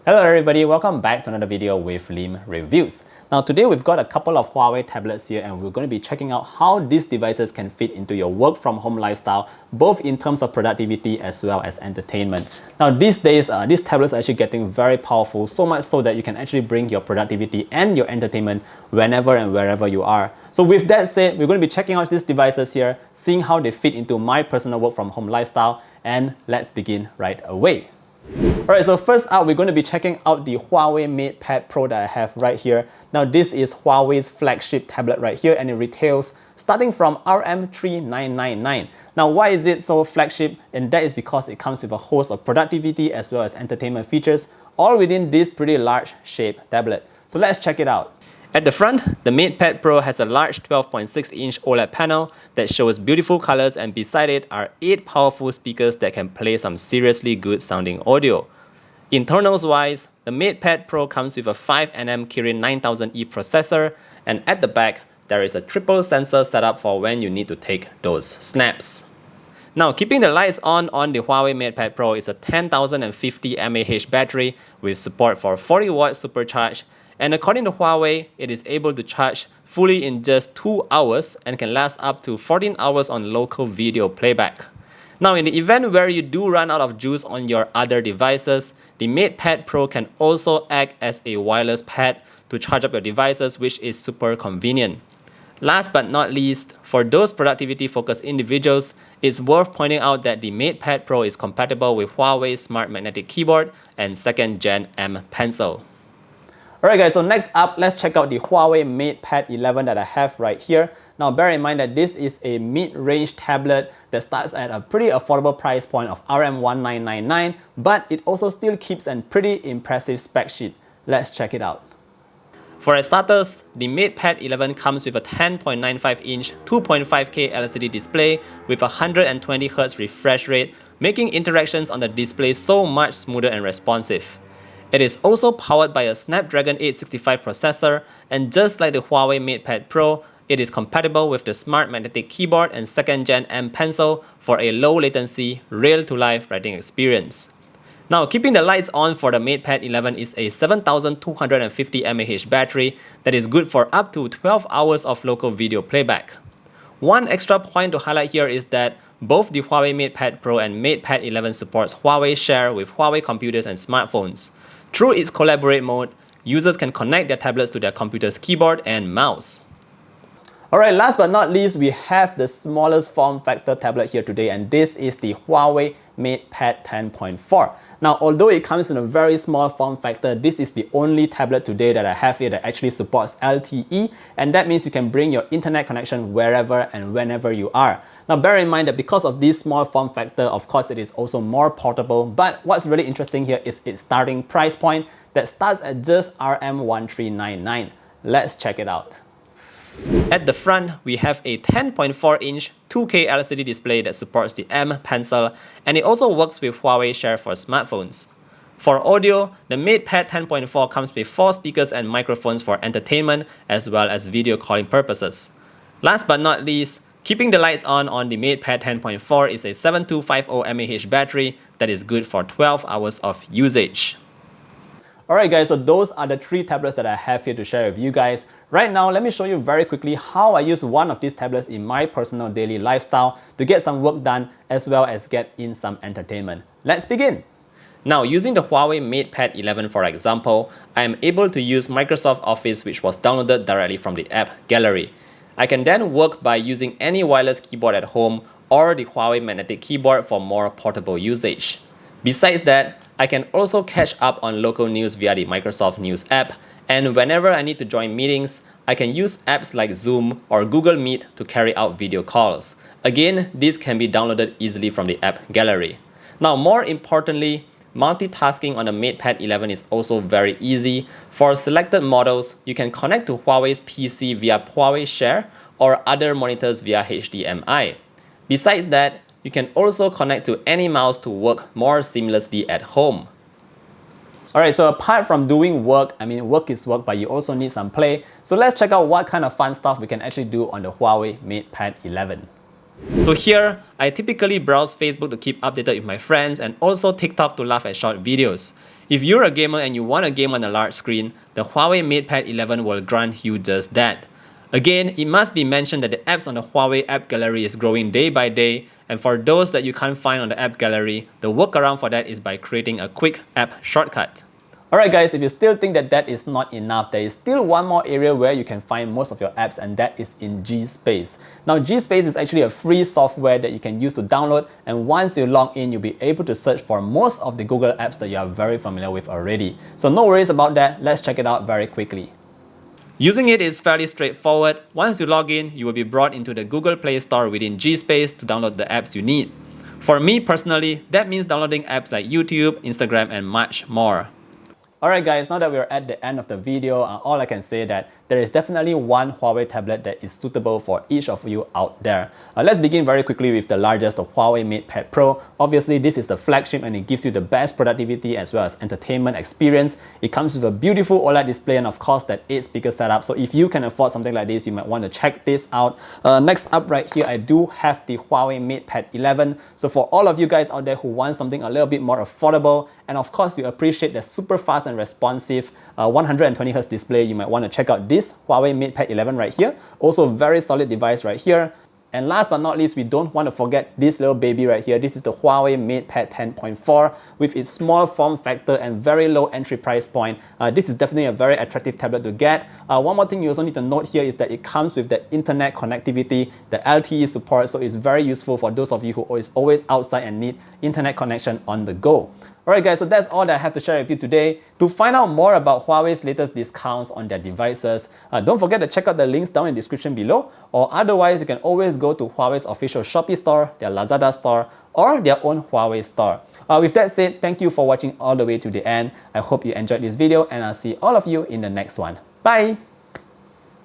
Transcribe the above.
Hello everybody, welcome back to another video with Lim Reviews. Now today we've got a couple of Huawei tablets here and we're going to be checking out how these devices can fit into your work from home lifestyle, both in terms of productivity as well as entertainment. Now these days, these tablets are actually getting very powerful, so much so that you can actually bring your productivity and your entertainment whenever and wherever you are. So with that said, we're going to be checking out these devices here, seeing how they fit into my personal work from home lifestyle, and let's begin right away. Alright, so first up, we're going to be checking out the Huawei Mate Pad Pro that I have right here. Now this is Huawei's flagship tablet right here and it retails starting from RM3999. Now why is it so flagship? And that is because it comes with a host of productivity as well as entertainment features all within this pretty large shape tablet. So let's check it out. At the front, the Mate Pad Pro has a large 12.6-inch OLED panel that shows beautiful colors, and beside it are 8 powerful speakers that can play some seriously good sounding audio. Internals wise, the Mate Pad Pro comes with a 5nm Kirin 9000E processor, and at the back, there is a triple sensor setup for when you need to take those snaps. Now, keeping the lights on the Huawei Mate Pad Pro is a 10,050 mAh battery with support for 40-watt supercharge. And according to Huawei, it is able to charge fully in just 2 hours and can last up to 14 hours on local video playback. Now, in the event where you do run out of juice on your other devices, the Mate Pad Pro can also act as a wireless pad to charge up your devices, which is super convenient. Last but not least, for those productivity-focused individuals, it's worth pointing out that the Mate Pad Pro is compatible with Huawei's Smart Magnetic Keyboard and 2nd Gen M Pencil. Alright guys, so next up, let's check out the Huawei Mate Pad 11 that I have right here. Now bear in mind that this is a mid-range tablet that starts at a pretty affordable price point of RM1999, but it also still keeps a pretty impressive spec sheet. Let's check it out. For starters, the Mate Pad 11 comes with a 10.95-inch 2.5K LCD display with a 120Hz refresh rate, making interactions on the display so much smoother and responsive. It is also powered by a Snapdragon 865 processor, and just like the Huawei Mate Pad Pro, it is compatible with the Smart Magnetic Keyboard and 2nd Gen M Pencil for a low latency, real-to-life writing experience. Now, keeping the lights on for the Mate Pad 11 is a 7,250 mAh battery that is good for up to 12 hours of local video playback. One extra point to highlight here is that both the Huawei Mate Pad Pro and Mate Pad 11 supports Huawei Share with Huawei computers and smartphones. Through its Collaborate mode, users can connect their tablets to their computer's keyboard and mouse. Alright, last but not least, we have the smallest form factor tablet here today, and this is the Huawei Mate Pad 10.4. Now, although it comes in a very small form factor, this is the only tablet today that I have here that actually supports LTE, and that means you can bring your internet connection wherever and whenever you are. Now, bear in mind that because of this small form factor, of course, it is also more portable, but what's really interesting here is its starting price point that starts at just RM1399. Let's check it out. At the front, we have a 10.4-inch 2K LCD display that supports the M Pencil, and it also works with Huawei Share for smartphones. For audio, the Mate Pad 10.4 comes with 4 speakers and microphones for entertainment as well as video calling purposes. Last but not least, keeping the lights on the Mate Pad 10.4 is a 7250 mAh battery that is good for 12 hours of usage. Alright guys, so those are the 3 tablets that I have here to share with you guys. Right now, let me show you very quickly how I use one of these tablets in my personal daily lifestyle to get some work done as well as get in some entertainment. Let's begin! Now, using the Huawei Mate Pad 11 for example, I am able to use Microsoft Office, which was downloaded directly from the app gallery. I can then work by using any wireless keyboard at home or the Huawei Magnetic Keyboard for more portable usage. Besides that, I can also catch up on local news via the Microsoft News app, and whenever I need to join meetings, I can use apps like Zoom or Google Meet to carry out video calls. Again, these can be downloaded easily from the app gallery. Now, more importantly, multitasking on the Mate Pad 11 is also very easy. For selected models, you can connect to Huawei's PC via Huawei Share or other monitors via HDMI. Besides that, you can also connect to any mouse to work more seamlessly at home. Alright, so apart from doing work, work is work, but you also need some play. So let's check out what kind of fun stuff we can actually do on the Huawei Mate Pad 11. So here, I typically browse Facebook to keep updated with my friends and also TikTok to laugh at short videos. If you're a gamer and you want a game on a large screen, the Huawei Mate Pad 11 will grant you just that. Again, it must be mentioned that the apps on the Huawei app gallery is growing day by day, and for those that you can't find on the app gallery, the workaround for that is by creating a quick app shortcut. Alright guys, if you still think that that is not enough, there is still one more area where you can find most of your apps, and that is in G-Space. Now G-Space is actually a free software that you can use to download, and once you log in, you'll be able to search for most of the Google apps that you are very familiar with already. So no worries about that, let's check it out very quickly. Using it is fairly straightforward. Once you log in, you will be brought into the Google Play Store within G-Space to download the apps you need. For me personally, that means downloading apps like YouTube, Instagram, and much more. Alright guys, now that we're at the end of the video, all I can say that there is definitely one Huawei tablet that is suitable for each of you out there. Let's begin very quickly with the largest, the Huawei Mate Pad Pro. Obviously, this is the flagship and it gives you the best productivity as well as entertainment experience. It comes with a beautiful OLED display and of course that 8-speaker setup. So if you can afford something like this, you might want to check this out. Next up right here, I do have the Huawei Mate Pad 11. So for all of you guys out there who want something a little bit more affordable, and of course you appreciate the super fast and responsive 120Hz display, you might want to check out this Huawei Mate Pad 11 right here. Also very solid device right here. And last but not least, we don't want to forget this little baby right here. This is the Huawei Mate Pad 10.4 with its small form factor and very low entry price point. This is definitely a very attractive tablet to get. One more thing you also need to note here is that it comes with the internet connectivity, the LTE support, so it's very useful for those of you who are always outside and need internet connection on the go. Alright guys, so that's all that I have to share with you today. To find out more about Huawei's latest discounts on their devices, don't forget to check out the links down in the description below, or otherwise you can always go to Huawei's official Shopee store, their Lazada store, or their own Huawei store. With that said, thank you for watching all the way to the end. I hope you enjoyed this video and I'll see all of you in the next one. Bye!